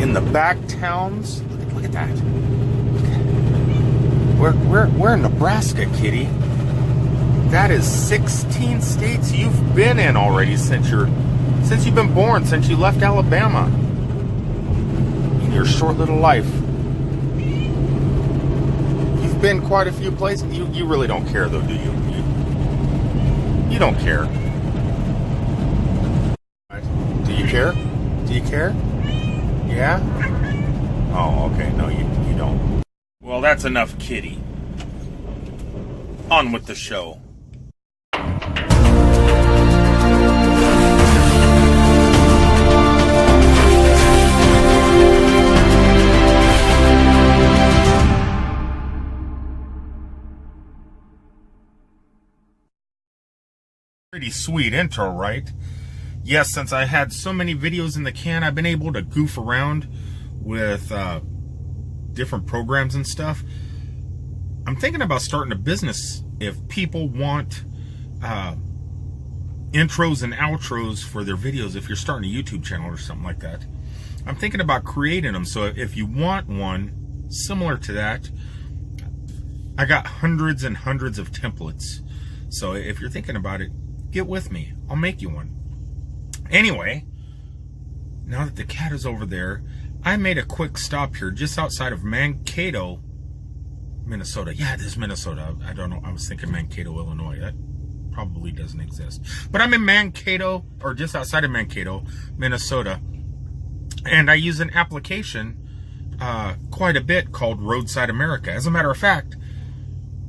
in the back towns. Look at that. We're in Nebraska, kitty. That is 16 states you've been in already since you've been born, since you left Alabama. In your short little life. You've been quite a few places. You really don't care though, do you? You don't care. Do you care? Do you care? Yeah? Oh, okay. No, you don't. Well, that's enough, kitty. On with the show. Pretty sweet intro, right? Yes, since I had so many videos in the can, I've been able to goof around with different programs and stuff. I'm thinking about starting a business if people want intros and outros for their videos. If you're starting a YouTube channel or something like that, I'm thinking about creating them. So if you want one similar to that, I got hundreds and hundreds of templates. So if you're thinking about it, get with me. I'll make you one. Anyway, now that the cat is over there, I made a quick stop here just outside of Mankato, Minnesota. Yeah, this is Minnesota. I don't know. I was thinking Mankato, Illinois. That probably doesn't exist. But I'm in Mankato, or just outside of Mankato, Minnesota. And I use an application quite a bit called Roadsideamerica. As a matter of fact,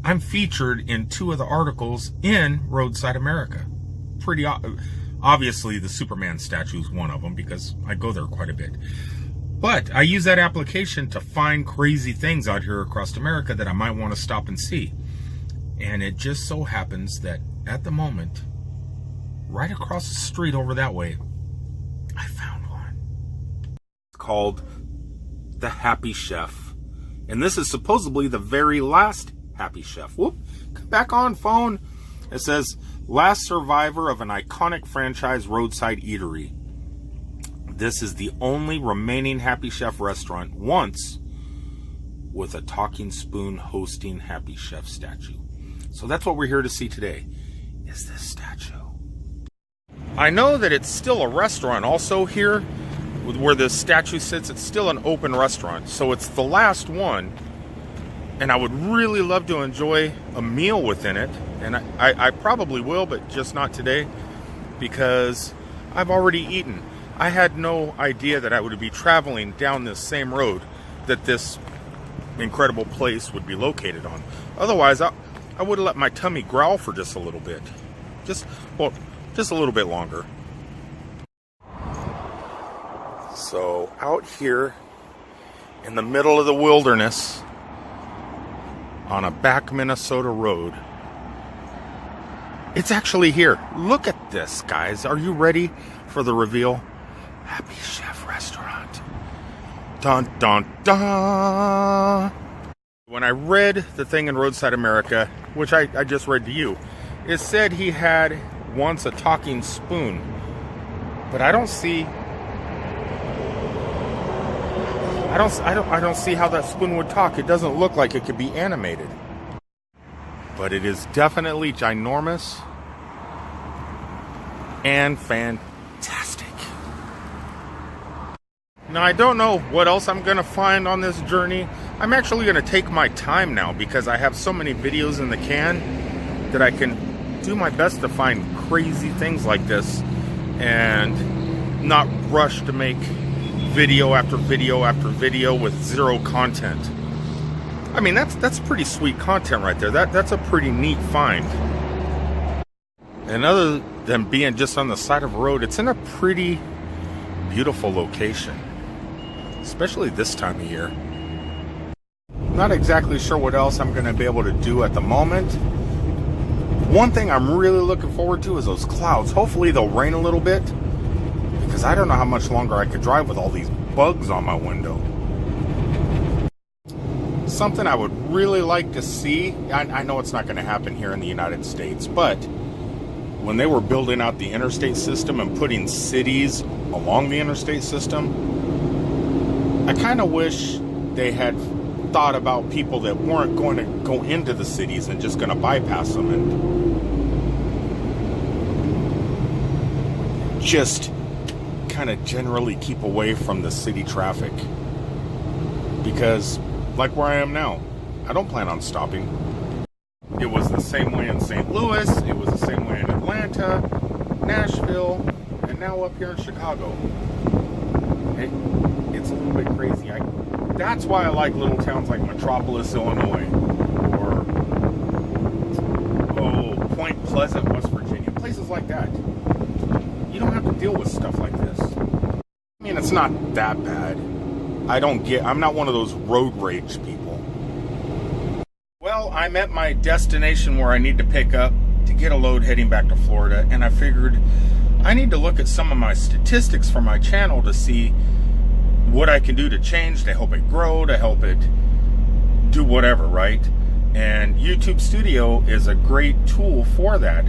I'm featured in 2 of the articles in Roadsideamerica. Pretty obviously, the Superman statue is one of them because I go there quite a bit. But I use that application to find crazy things out here across America that I might want to stop and see. And it just so happens that at the moment, right across the street over that way, I found one. It's called The Happy Chef. And this is supposedly the very last Happy Chef. Whoop, come back on phone. It says, last survivor of an iconic franchise roadside eatery. This is the only remaining Happy Chef restaurant once with a talking spoon hosting Happy Chef statue. So that's what we're here to see today, is this statue. I know that it's still a restaurant also here, where the statue sits. It's still an open restaurant. So it's the last one. And I would really love to enjoy a meal within it. And I probably will, but just not today, because I've already eaten. I had no idea that I would be traveling down this same road that this incredible place would be located on. Otherwise, I would have let my tummy growl for just a little bit. Just a little bit longer. So out here in the middle of the wilderness on a back Minnesota road, it's actually here. Look at this, guys. Are you ready for the reveal? Happy Chef Restaurant. Dun, dun, dun. When I read the thing in Roadsideamerica, which I just read to you, it said he had once a talking spoon. But I don't see how that spoon would talk. It doesn't look like it could be animated. But it is definitely ginormous and fantastic. Now, I don't know what else I'm going to find on this journey. I'm actually going to take my time now because I have so many videos in the can that I can do my best to find crazy things like this and not rush to make video after video after video with zero content. I mean, that's pretty sweet content right there. That's a pretty neat find. And other than being just on the side of a road, it's in a pretty beautiful location, especially this time of year. Not exactly sure what else I'm going to be able to do at the moment. One thing I'm really looking forward to is those clouds. Hopefully they'll rain a little bit, because I don't know how much longer I could drive with all these bugs on my window. Something I would really like to see, I know it's not going to happen here in the United States, but when they were building out the interstate system and putting cities along the interstate system, I kind of wish they had thought about people that weren't going to go into the cities and just going to bypass them and just kind of generally keep away from the city traffic. Because, like where I am now, I don't plan on stopping. It was the same way in St. Louis, it was the same way in Atlanta, Nashville, and now up here in Chicago. It's a little bit crazy. That's why I like little towns like Metropolis, Illinois, or Point Pleasant, West Virginia. Places like that. You don't have to deal with stuff like this. I mean, it's not that bad. I'm not one of those road rage people. Well, I'm at my destination where I need to pick up to get a load heading back to Florida, and I figured I need to look at some of my statistics for my channel to see what I can do to change, to help it grow, to help it do whatever, right? And YouTube Studio is a great tool for that.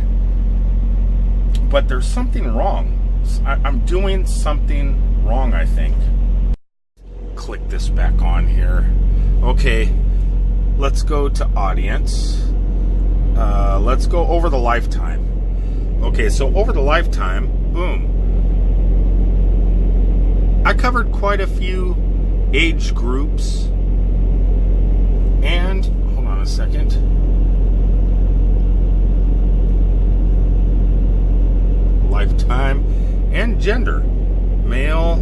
But there's something wrong. I'm doing something wrong, I think. Click this back on here. Okay, let's go to audience. Let's go over the lifetime. Okay, so over the lifetime, boom. I covered quite a few age groups. And, hold on a second. Lifetime and gender. Male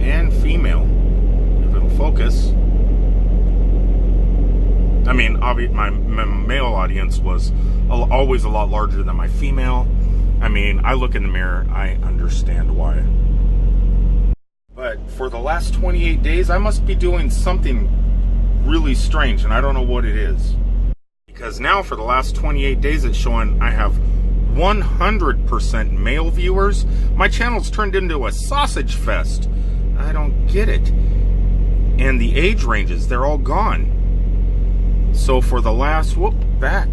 and female. If it'll focus. I mean, obviously, my male audience was always a lot larger than my female. I mean, I look in the mirror, I understand why. But for the last 28 days, I must be doing something really strange, and I don't know what it is. Because now for the last 28 days, it's showing I have 100% male viewers. My channel's turned into a sausage fest. I don't get it. And the age ranges, they're all gone. So for the last, back.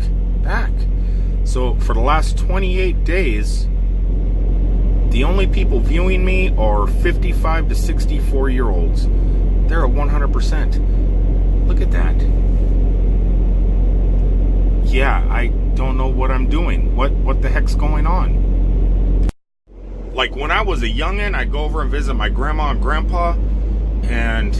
So for the last 28 days, the only people viewing me are 55 to 64 year olds. They're at 100%. Look at that. Yeah, I don't know what I'm doing. What the heck's going on? Like when I was a youngin', I'd go over and visit my grandma and grandpa, and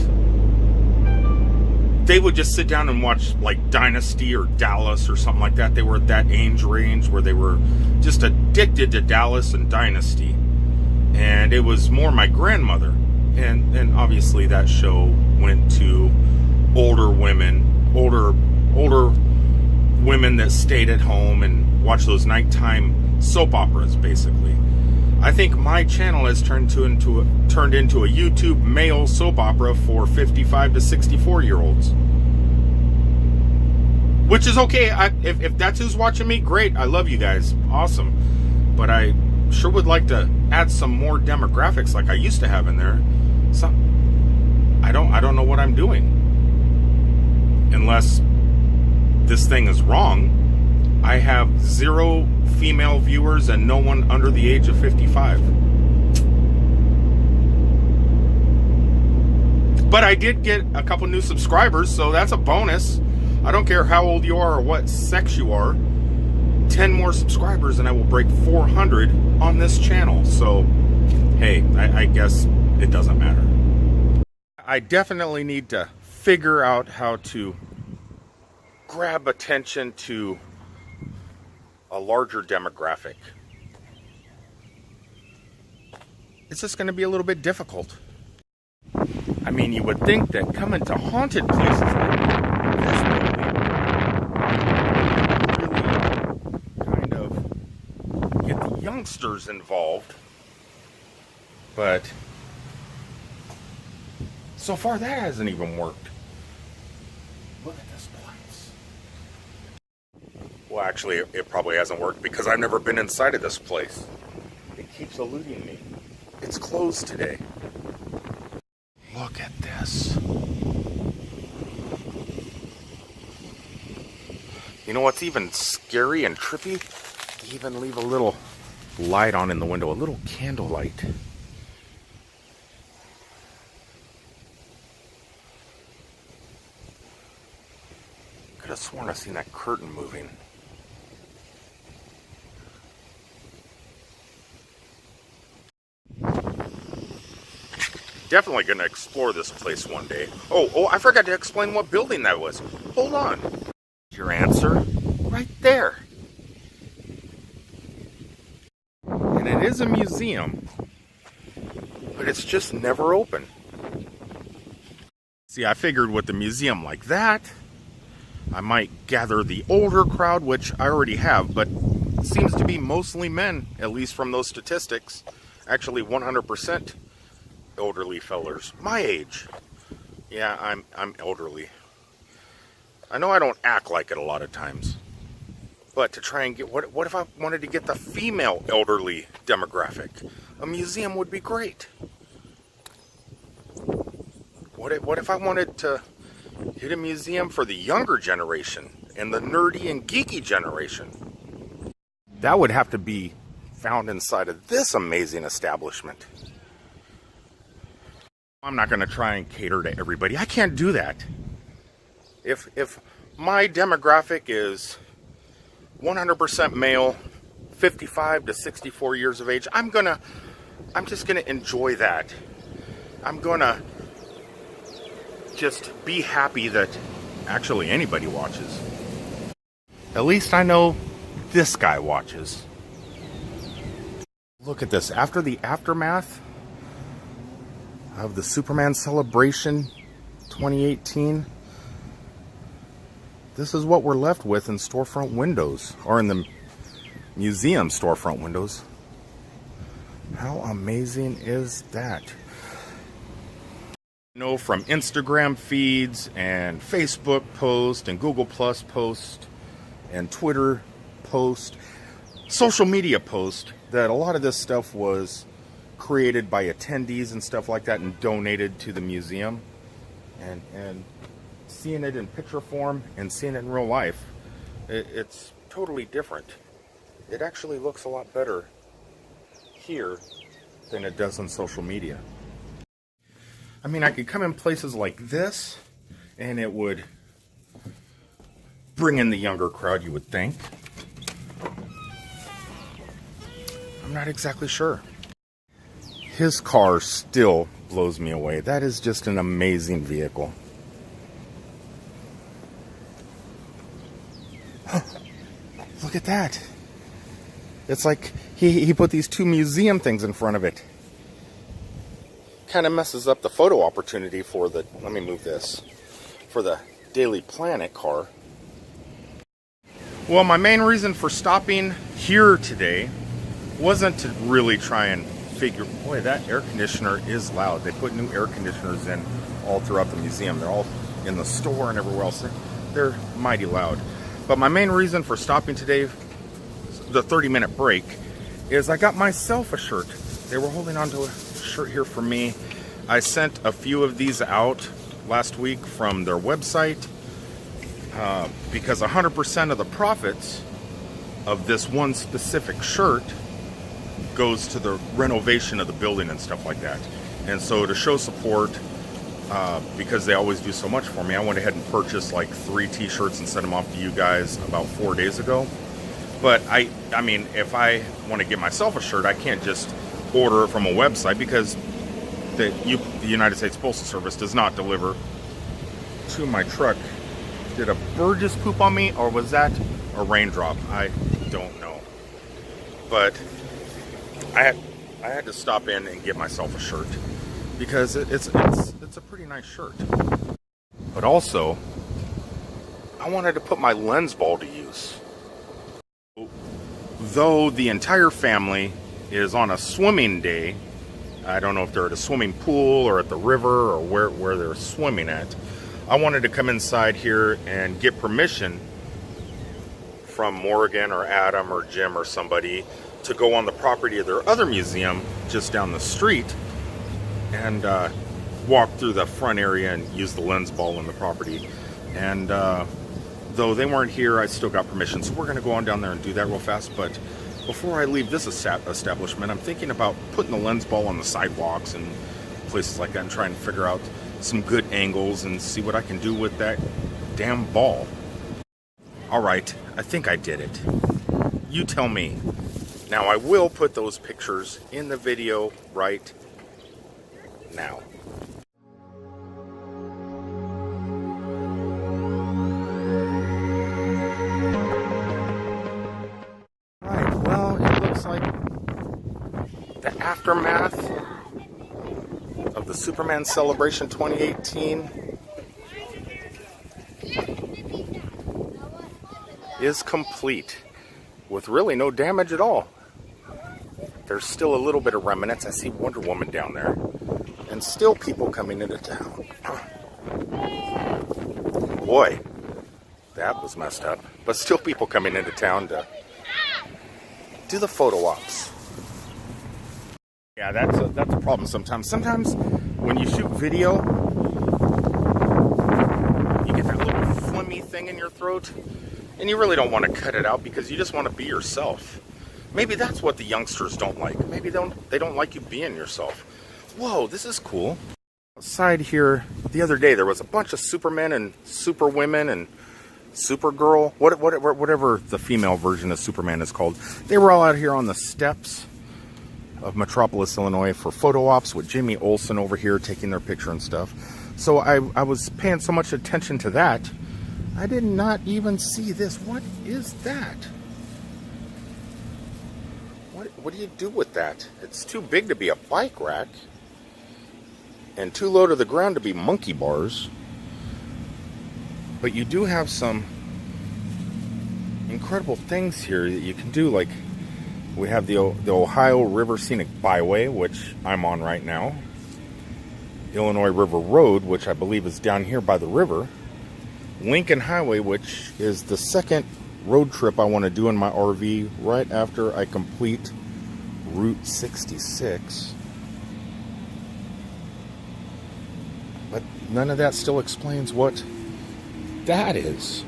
they would just sit down and watch like Dynasty or Dallas or something like that. They were at that age range where they were just addicted to Dallas and Dynasty. And it was more my grandmother. And obviously that show went to older women that stayed at home and watched those nighttime soap operas, basically. I think my channel has turned into a YouTube male soap opera for 55 to 64 year olds. Which is okay. If that's who's watching me, great. I love you guys. Awesome. But I sure would like to add some more demographics like I used to have in there. I don't know what I'm doing. Unless this thing is wrong. I have 0 female viewers and no one under the age of 55. But I did get a couple new subscribers, so that's a bonus. I don't care how old you are or what sex you are. 10 more subscribers and I will break 400 on this channel. So, hey, I guess it doesn't matter. I definitely need to figure out how to grab attention to a larger demographic. It's just going to be a little bit difficult. I mean, you would think that coming to haunted places like this would really kind of get the youngsters involved. But so far that hasn't even worked. Look at this place. Well, actually, it probably hasn't worked because I've never been inside of this place. It keeps eluding me. It's closed today. Look at this. You know what's even scary and trippy? They even leave a little light on in the window, a little candle light. could have sworn I seen that curtain moving. Definitely going to explore this place one day. Oh, I forgot to explain what building that was. Hold on. Your answer right there. And it is a museum, but it's just never open. See, I figured with a museum like that, I might gather the older crowd, which I already have, but it seems to be mostly men, at least from those statistics. Actually, 100% elderly fellers, my age. Yeah, I'm elderly. I know I don't act like it a lot of times, but to try and get, what if I wanted to get the female elderly demographic? A museum would be great. What if I wanted to hit a museum for the younger generation and the nerdy and geeky generation? That would have to be found inside of this amazing establishment. I'm not going to try and cater to everybody. I can't do that. If my demographic is 100% male, 55 to 64 years of age, I'm just gonna enjoy that. I'm gonna just be happy that actually anybody watches. At least I know this guy watches. Look at this. After the aftermath of the Superman celebration 2018, this is what we're left with in storefront windows, or in the museum storefront windows. How amazing is that? You know, from Instagram feeds and Facebook posts and Google Plus posts and Twitter posts, social media posts, that a lot of this stuff was created by attendees and stuff like that and donated to the museum. And seeing it in picture form and seeing it in real life, it's totally different. It actually looks a lot better here than it does on social media. I mean, I could come in places like this and it would bring in the younger crowd, you would think. I'm not exactly sure. His car still blows me away. That is just an amazing vehicle. Look at that. It's like he put these two museum things in front of it. Kind of messes up the photo opportunity for the, let me move this, for the Daily Planet car. Well, my main reason for stopping here today wasn't to really try and figure, boy, that air conditioner is loud. They put new air conditioners in all throughout the museum. They're all in the store and everywhere else. They're mighty loud. But my main reason for stopping today, the 30-minute break, is I got myself a shirt. They were holding on to a shirt here for me. I sent a few of these out last week from their website because 100% of the profits of this one specific shirt goes to the renovation of the building and stuff like that. And so to show support, because they always do so much for me, I went ahead and purchased like 3 t-shirts and sent them off to you guys about 4 days ago. But I mean, if I want to get myself a shirt, I can't just order it from a website because the United States Postal Service does not deliver to my truck. Did a bird just poop on me, or was that a raindrop? I don't know. But I had to stop in and get myself a shirt because it's a pretty nice shirt. But also, I wanted to put my lens ball to use. Though the entire family is on a swimming day, I don't know if they're at a swimming pool or at the river or where they're swimming at, I wanted to come inside here and get permission from Morgan or Adam or Jim or somebody to go on the property of their other museum just down the street and walk through the front area and use the lens ball in the property. And though they weren't here, I still got permission, so we're going to go on down there and do that real fast. But before I leave this establishment, I'm thinking about putting the lens ball on the sidewalks and places like that and trying to figure out some good angles and see what I can do with that damn ball. All right, I think I did it. You tell me. Now I will put those pictures in the video right now. Right, well, it looks like the aftermath of the Superman Celebration 2018 is complete with really no damage at all. There's still a little bit of remnants. I see Wonder Woman down there. And still people coming into town. Boy, that was messed up. But still people coming into town to do the photo ops. Yeah, that's a problem sometimes. Sometimes when you shoot video, you get that little phlegmy thing in your throat. And you really don't want to cut it out because you just want to be yourself. Maybe that's what the youngsters don't like. Maybe they don't like you being yourself. Whoa, this is cool. Outside here, the other day, there was a bunch of Supermen and Superwomen and Supergirl, whatever the female version of Superman is called. They were all out here on the steps of Metropolis, Illinois for photo ops with Jimmy Olsen over here taking their picture and stuff. So I was paying so much attention to that, I did not even see this. What is that? What do you do with that? It's too big to be a bike rack and too low to the ground to be monkey bars. But you do have some incredible things here that you can do. Like we have the Ohio River Scenic Byway, which I'm on right now. Illinois River Road, which I believe is down here by the river. Lincoln Highway, which is the second road trip I want to do in my RV right after I complete Route 66. But none of that still explains what that is.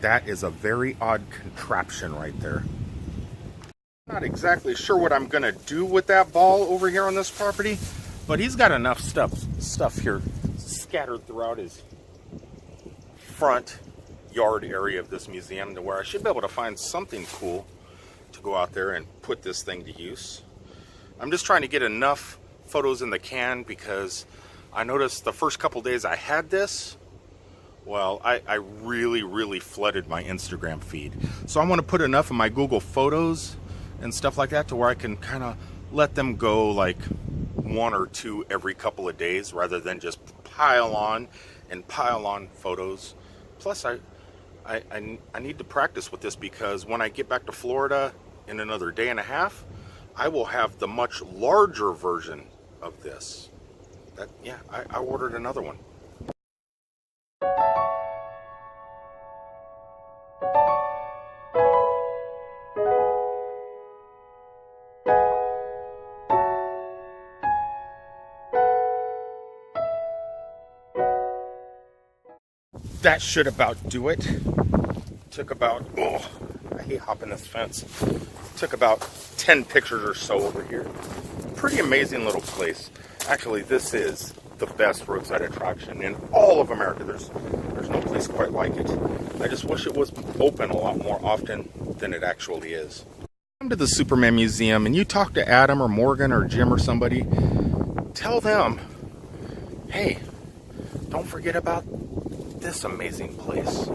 That is a very odd contraption right there. Not exactly sure what I'm going to do with that ball over here on this property, but he's got enough stuff here scattered throughout his front yard area of this museum to where I should be able to find something cool to go out there and put this thing to use. I'm just trying to get enough photos in the can because I noticed the first couple days I had this, well, I really flooded my Instagram feed. So I want to put enough of my Google Photos and stuff like that to where I can kind of let them go like 1 or 2 every couple of days rather than just pile on photos. Plus, I need to practice with this because when I get back to Florida in another day and a half, I will have the much larger version of this. Yeah, I ordered another one. That should about do it. Took about, I hate hopping this fence. Took about 10 pictures or so over here. Pretty amazing little place. Actually, this is the best roadside attraction in all of America. There's no place quite like it. I just wish it was open a lot more often than it actually is. Come to the Superman Museum and you talk to Adam or Morgan or Jim or somebody, tell them, hey, don't forget about this amazing place.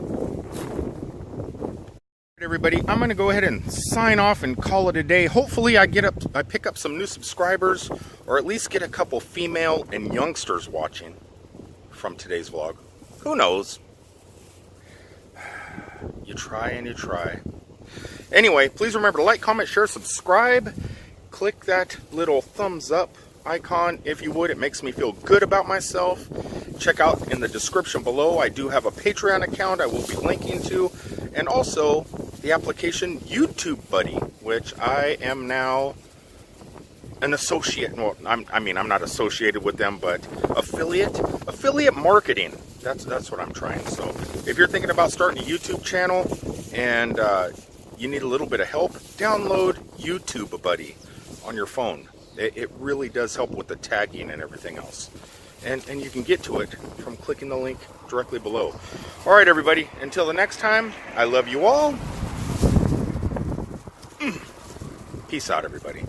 Everybody, I'm going to go ahead and sign off and call it a day. Hopefully I pick up some new subscribers, or at least get a couple female and youngsters watching from today's vlog. Who knows? You try and you try. Anyway, please remember to like, comment, share, subscribe. Click that little thumbs up icon if you would. It makes me feel good about myself. Check out in the description below, I do have a Patreon account I will be linking to, and also the application YouTube Buddy, which I am now an associate. Well, I'm not associated with them, but affiliate marketing. That's what I'm trying. So if you're thinking about starting a YouTube channel and you need a little bit of help, download YouTube Buddy on your phone. It really does help with the tagging and everything else. and you can get to it from clicking the link directly below. All right, everybody, until the next time, I love you all. Peace out, everybody.